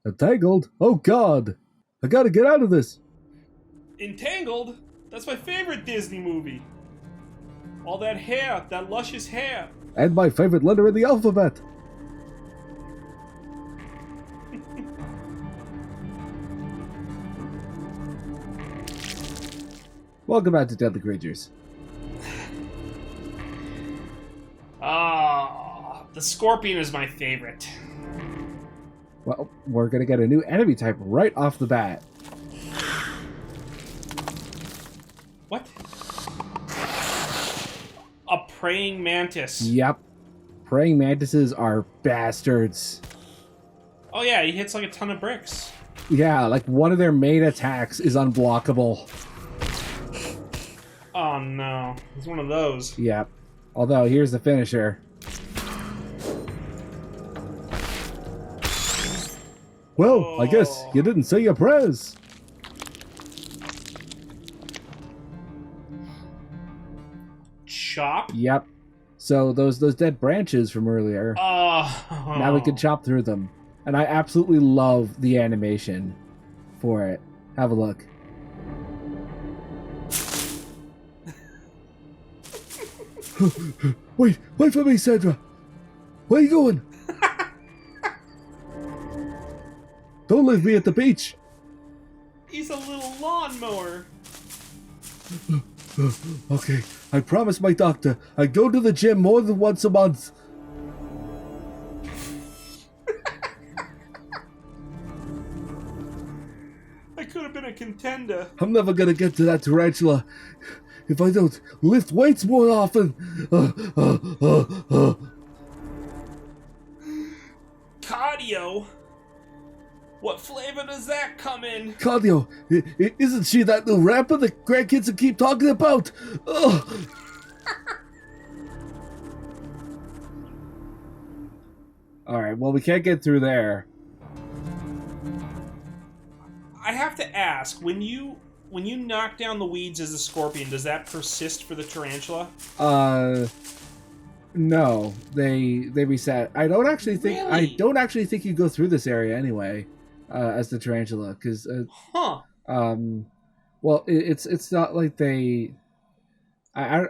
Entangled? Oh God! I gotta get out of this! Entangled? That's my favorite Disney movie. All that hair, that luscious hair. And my favorite letter in the alphabet! Welcome back to Deadly Creatures. The scorpion is my favorite. Well, we're gonna get a new enemy type right off the bat. What? A praying mantis. Yep. Praying mantises are bastards. Oh yeah, he hits like a ton of bricks. Yeah, like one of their main attacks is unblockable. Oh no, he's one of those. Yep. Although, here's the finisher. Well, I guess you didn't say your prayers. Chop? Yep. So those dead branches from earlier, now we can chop through them. And I absolutely love the animation for it. Have a look. Wait for me, Sandra. Where are you going? Don't leave me at the beach. He's a little lawnmower. Okay, I promised my doctor I'd go to the gym more than once a month. I could have been a contender. I'm never gonna get to that tarantula if I don't lift weights more often. Cardio? What flavor does that come in? Cardio, isn't she that new rapper the grandkids keep talking about? Ugh. Alright, well we can't get through there. I have to ask, when you knock down the weeds as a scorpion, does that persist for the tarantula? No, they reset. I don't actually think you go through this area anyway, as the tarantula, because well, it's not like they. I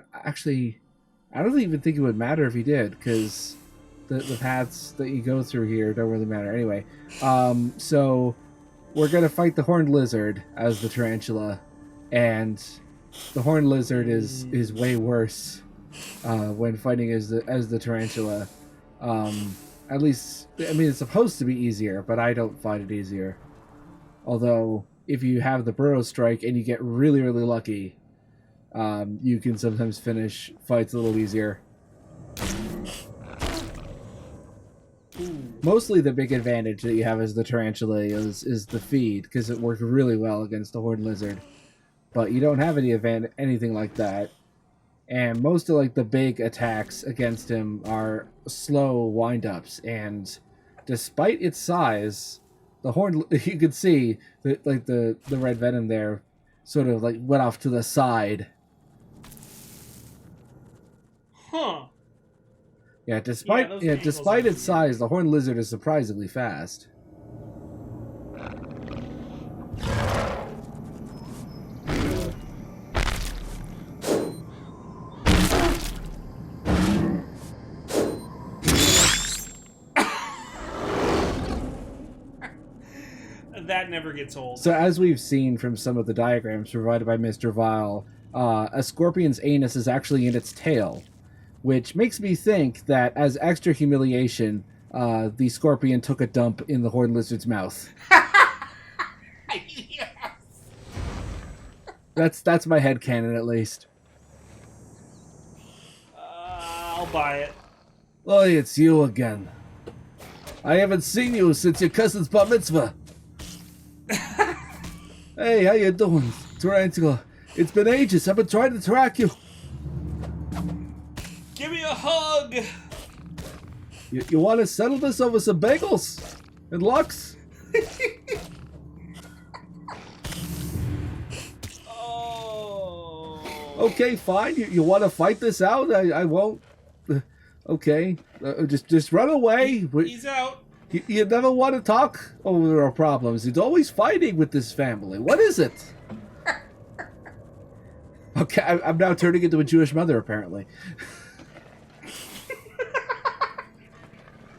don't even think it would matter if you did, because the paths that you go through here don't really matter anyway. So we're gonna fight the horned lizard as the tarantula, and the horned lizard is way worse when fighting as the tarantula. At least, I mean, it's supposed to be easier, but I don't find it easier. Although, if you have the burrow strike and you get really, really lucky, you can sometimes finish fights a little easier. Mostly the big advantage that you have as the tarantula is the feed, because it works really well against the horned lizard. But you don't have anything like that. And most of like the big attacks against him are slow wind-ups, and despite its size, the horn, you could see that like the red venom there sort of like went off to the side. Huh. Yeah, despite its size, the horned lizard is surprisingly fast. That never gets old. So as we've seen from some of the diagrams provided by Mr. Vile, a scorpion's anus is actually in its tail, which makes me think that as extra humiliation, the scorpion took a dump in the horned lizard's mouth. Yes. That's my headcanon, at least. I'll buy it. Oh, it's you again. I haven't seen you since your cousin's bar mitzvah. Hey, how you doing, tarantula? It's been ages. I've been trying to track you. Give me a hug. You want to settle this over some bagels and Lux? Oh. Okay, fine. You want to fight this out? I won't. Okay, just run away. He's out. You never want to talk over our problems. He's always fighting with this family. What is it? Okay, I'm now turning into a Jewish mother, apparently.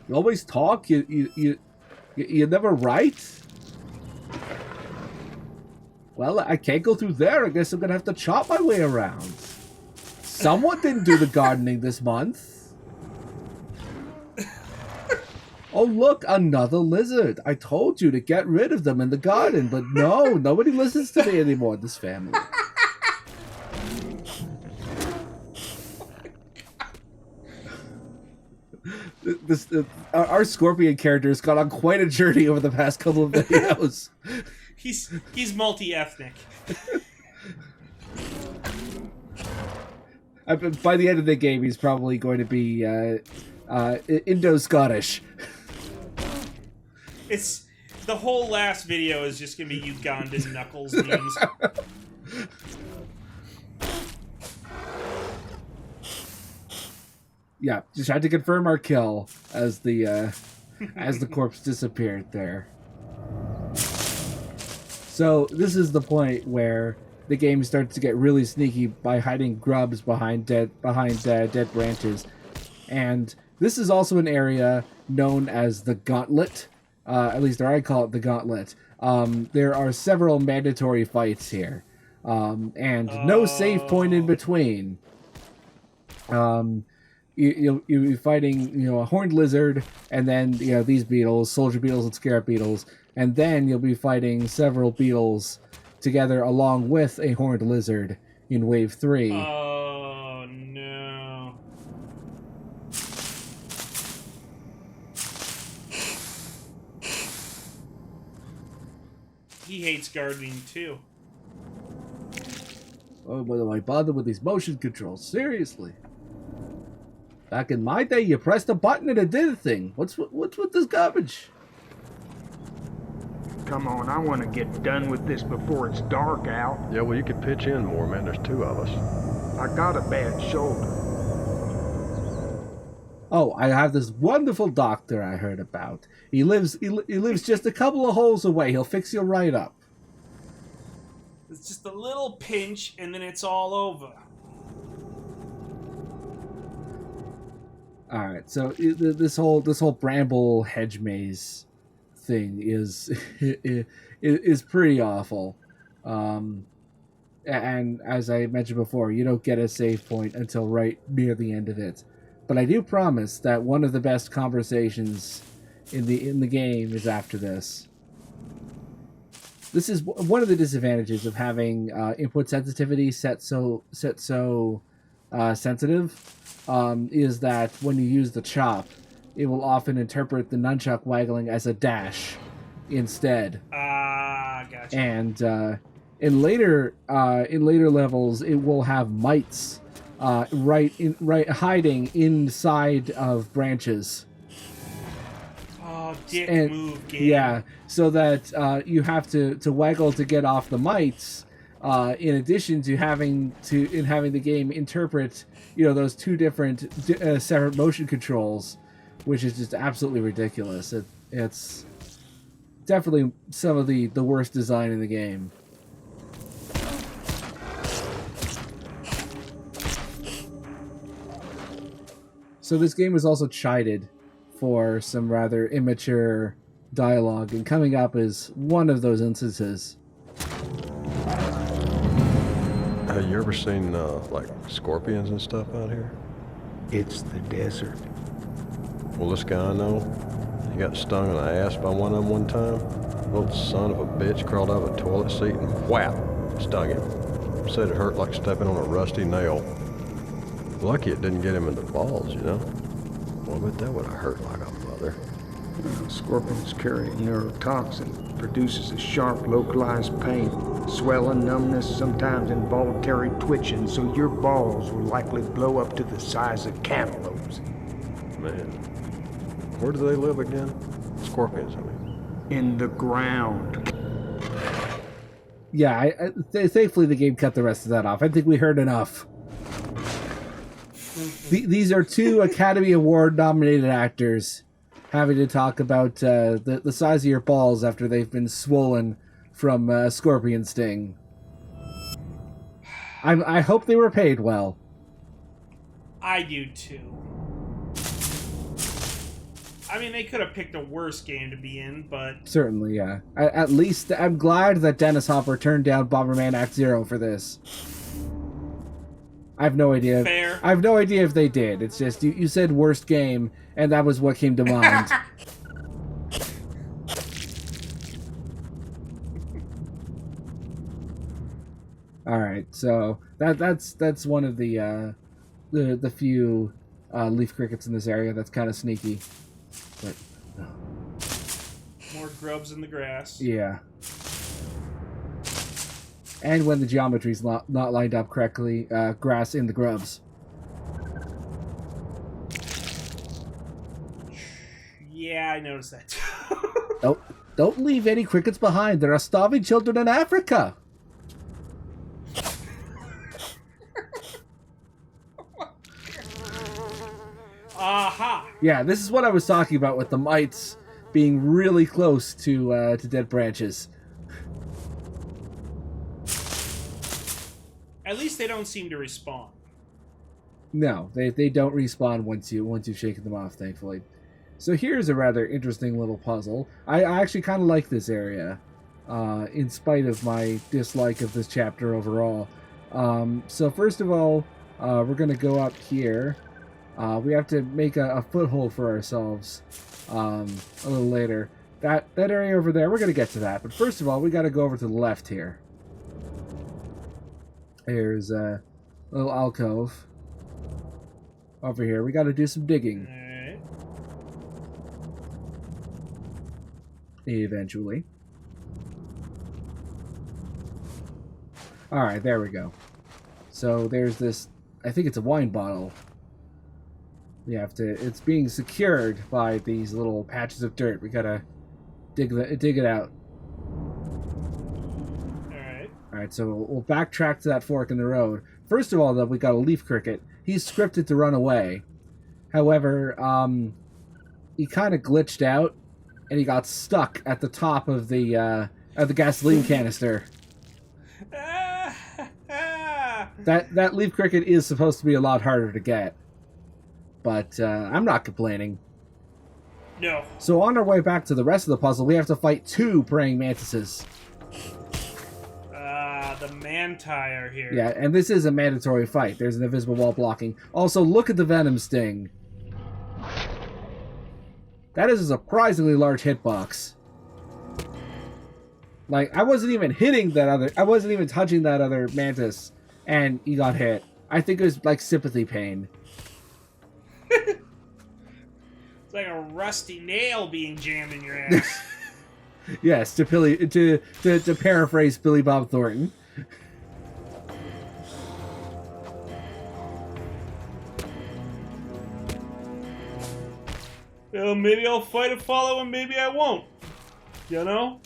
You always talk. You never write. Well, I can't go through there. I guess I'm gonna have to chop my way around. Someone didn't do the gardening this month. Oh, look, another lizard. I told you to get rid of them in the garden, but no, nobody listens to me anymore, this family. Our Scorpion character has gone on quite a journey over the past couple of videos. He's multi-ethnic. By the end of the game, he's probably going to be Indo-Scottish. It's the whole last video is just gonna be Ugandan Knuckles memes. Yeah, just had to confirm our kill as the corpse disappeared there. So this is the point where the game starts to get really sneaky by hiding grubs behind dead branches, and this is also an area known as the Gauntlet. At least I call it the Gauntlet. There are several mandatory fights here, and no save point in between. You'll be fighting, a horned lizard, and then these beetles, soldier beetles and scarab beetles, and then you'll be fighting several beetles together along with a horned lizard in wave 3. Oh no! He hates gardening too. Oh, why do I bother with these motion controls? Seriously. Back in my day, you pressed a button and it did a thing. What's with this garbage? Come on, I want to get done with this before it's dark out. Yeah, well, you could pitch in more, man. There's 2 of us. I got a bad shoulder. Oh, I have this wonderful doctor I heard about. He lives just a couple of holes away. He'll fix you right up. It's just a little pinch, and then it's all over. All right, so this whole bramble hedge maze thing is pretty awful, and as I mentioned before, you don't get a save point until right near the end of it. But I do promise that one of the best conversations in the game is after this. This is one of the disadvantages of having input sensitivity set so sensitive. Is that when you use the chop, it will often interpret the nunchuck waggling as a dash instead. Gotcha. And in later levels, it will have mites hiding inside of branches. Oh, dick move, game. Yeah, so that you have to waggle to get off the mites. In addition to having the game interpret, those 2 different separate motion controls, which is just absolutely ridiculous. It's definitely some of the worst design in the game. So this game was also chided for some rather immature dialogue, and coming up is one of those instances. Have you ever seen, like, scorpions and stuff out here? It's the desert. Well, this guy I know, he got stung in the ass by one of them one time. Little son of a bitch crawled out of a toilet seat and whap, stung him. Said it hurt like stepping on a rusty nail. Lucky it didn't get him in the balls, Well, I bet that would have hurt like a mother. Scorpions carry a neurotoxin, produces a sharp, localized pain, swelling, numbness, sometimes involuntary twitching, so your balls will likely blow up to the size of cantaloupes. Man, where do they live again? Scorpions, I mean. In the ground. Yeah, thankfully the game cut the rest of that off. I think we heard enough. These are 2 Academy Award nominated actors having to talk about the size of your balls after they've been swollen from scorpion sting. I hope they were paid well. I do too. I mean, they could have picked a worse game to be in, but... Certainly, yeah. At least, I'm glad that Dennis Hopper turned down Bomberman Act Zero for this. I have no idea. Fair. I have no idea if they did. It's just, you said worst game, and that was what came to mind. Alright, so that's one of the few leaf crickets in this area that's kind of sneaky. But more grubs in the grass. yeah. And when the geometry's not lined up correctly, grass in the grubs. Yeah, I noticed that too. Don't leave any crickets behind. There are starving children in Africa. Aha! Yeah, this is what I was talking about with the mites being really close to dead branches. At least they don't seem to respawn. No, they don't respawn once you've shaken them off, thankfully. So here's a rather interesting little puzzle. I actually kind of like this area, in spite of my dislike of this chapter overall. So first of all, we're going to go up here. We have to make a foothold for ourselves a little later. That area over there, we're going to get to that. But first of all, we got to go over to the left here. There's a little alcove over here. We got to do some digging. Alright. Eventually. Alright, there we go. So there's this, I think it's a wine bottle. We have to, it's being secured by these little patches of dirt. We gotta dig it out. Alright, so we'll backtrack to that fork in the road. First of all, though, we got a leaf cricket. He's scripted to run away. However, he kind of glitched out, and he got stuck at the top of the gasoline canister. That leaf cricket is supposed to be a lot harder to get. But I'm not complaining. No. So on our way back to the rest of the puzzle, we have to fight 2 praying mantises. The manti are here. Yeah, and this is a mandatory fight. There's an invisible wall blocking. Also, look at the venom sting. That is a surprisingly large hitbox. Like, I wasn't even touching that other mantis, and he got hit. I think it was like sympathy pain. It's like a rusty nail being jammed in your ass. Yes, to paraphrase Billy Bob Thornton. Well, maybe I'll fight a follow and maybe I won't. You know?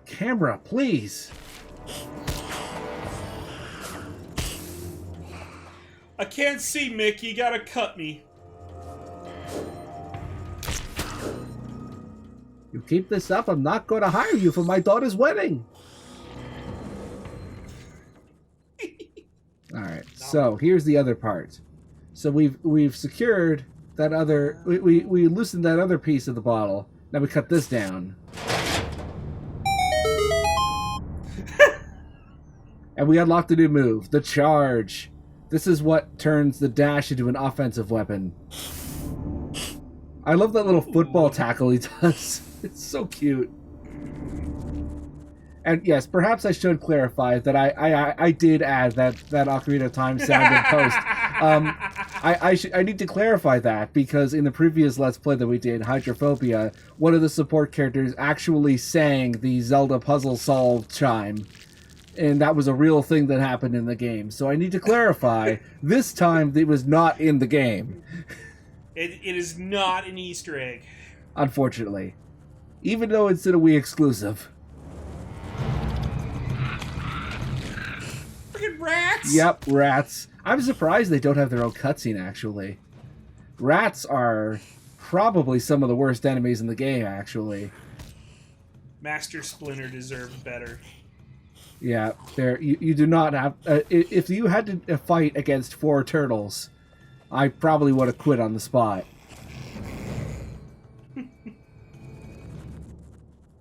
Camera, please. I can't see, Mick. You gotta cut me. You keep this up, I'm not going to hire you for my daughter's wedding. All right. So here's the other part. So we've secured that other. We loosened that other piece of the bottle. Now we cut this down. And we unlocked a new move, the charge. This is what turns the dash into an offensive weapon. I love that little football tackle he does. It's so cute. And yes, perhaps I should clarify that I did add that Ocarina of Time sound in post. I need to clarify that because in the previous Let's Play that we did, Hydrophobia, one of the support characters actually sang the Zelda puzzle solve chime. And that was a real thing that happened in the game. So I need to clarify, this time it was not in the game. It is not an Easter egg. Unfortunately. Even though it's in a Wii exclusive. Fucking rats! Yep, rats. I'm surprised they don't have their own cutscene, actually. Rats are probably some of the worst enemies in the game, actually. Master Splinter deserved better. Yeah, you do not have... if you had to fight against 4 turtles, I probably would have quit on the spot.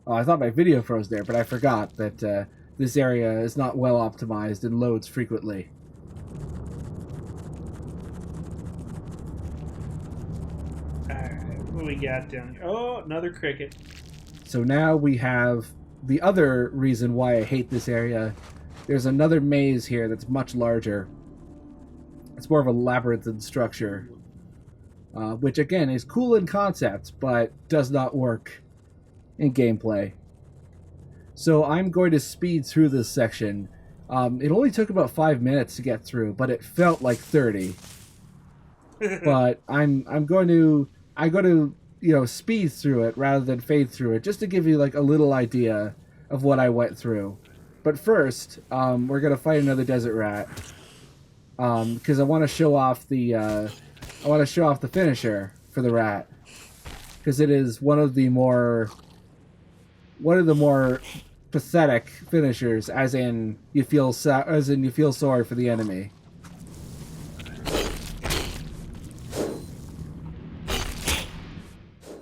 Oh, I thought my video froze there, but I forgot that this area is not well optimized and loads frequently. Alright, what do we got down here? Oh, another cricket. So now we have the other reason why I hate this area. There's another maze here that's much larger. It's more of a labyrinthine structure, which again is cool in concept, but does not work in gameplay. So I'm going to speed through this section. It only took about 5 minutes to get through, but it felt like 30. But I'm going to speed through it rather than fade through it, just to give you like a little idea of what I went through. But first, we're gonna fight another desert rat because I want to show off the finisher for the rat, because it is one of the more pathetic finishers, as in you feel sorry for the enemy.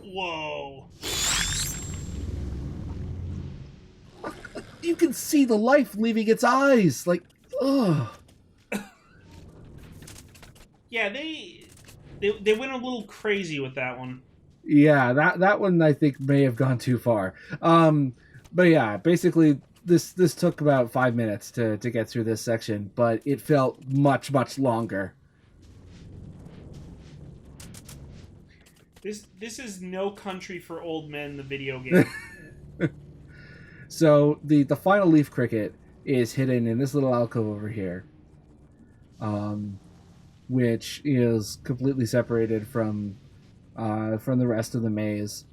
Whoa. You can see the life leaving its eyes. Like, ugh. Yeah, they went a little crazy with that one. Yeah, that one I think may have gone too far. But yeah, basically this took about 5 minutes to get through this section, but it felt much longer. This is No Country for Old Men, the video game. So the final leaf cricket is hidden in this little alcove over here, which is completely separated from the rest of the maze,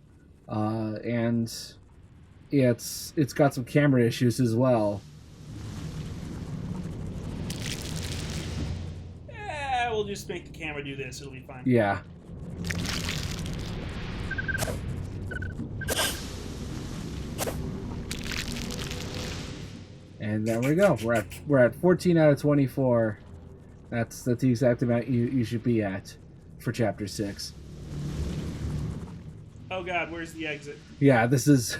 and it's got some camera issues as well. We'll just make the camera do this. It'll be fine. Yeah. And there we go. We're at 14 out of 24. That's the exact amount you should be at for chapter 6. Oh god, where's the exit? Yeah, this is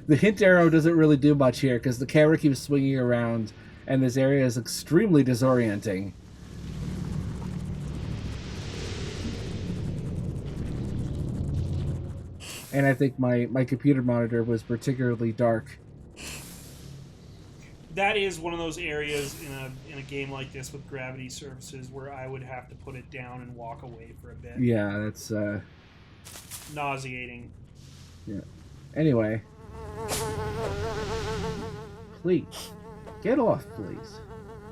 the hint arrow doesn't really do much here because the camera keeps swinging around and this area is extremely disorienting. And I think my computer monitor was particularly dark. That is one of those areas in a game like this with gravity surfaces where I would have to put it down and walk away for a bit. Yeah, that's nauseating. Yeah. Anyway, please get off, please.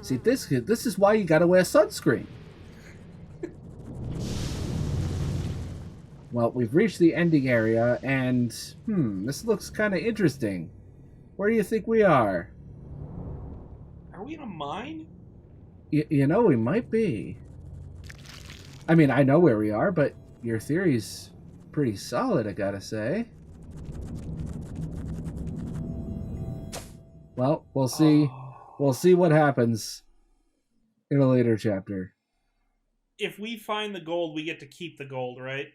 See, this is why you gotta wear sunscreen. Well, we've reached the ending area, and this looks kind of interesting. Where do you think we are? Are we in a mine? You know, we might be. I mean, I know where we are, but your theory's pretty solid, I gotta say. Well, we'll see. We'll see what happens in a later chapter. If we find the gold, we get to keep the gold, right?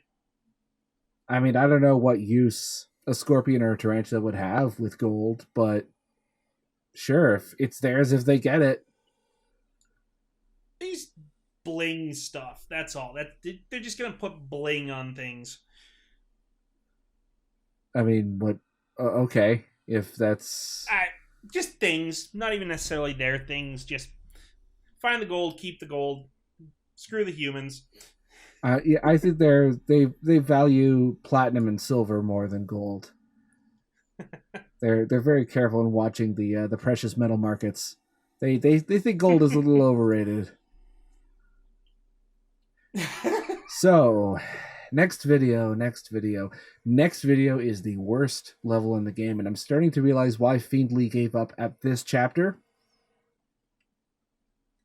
I mean, I don't know what use a scorpion or a tarantula would have with gold, but sure, if it's theirs if they get it. These bling stuff, that's all. They're just gonna put bling on things. I mean, what? Okay, if that's... just things, not even necessarily their things. Just find the gold, keep the gold. Screw the humans. Yeah, I think they value platinum and silver more than gold. They're very careful in watching the precious metal markets. They think gold is a little overrated. So, next video is the worst level in the game, and I'm starting to realize why Fiendly gave up at this chapter.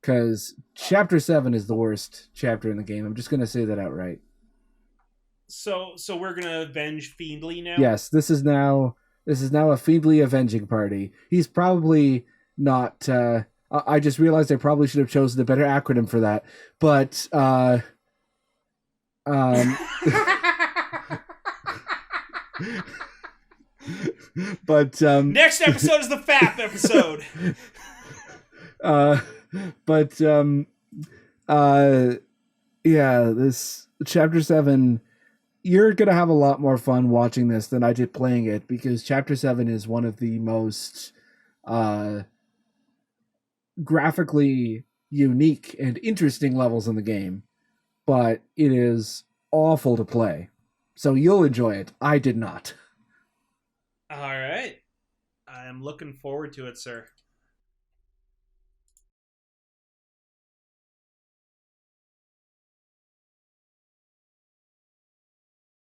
because chapter 7 is the worst chapter in the game. I'm just gonna say that outright. So we're gonna avenge Fiendly now. Yes, this is now a Feedly avenging party. He's probably not. I just realized I probably should have chosen a better acronym for that. But but Next episode is the FAP episode. But yeah, this chapter 7. You're gonna have a lot more fun watching this than I did playing it, because chapter 7 is one of the most graphically unique and interesting levels in the game, but it is awful to play. So you'll enjoy it. I did not. All right. I'm looking forward to it, sir.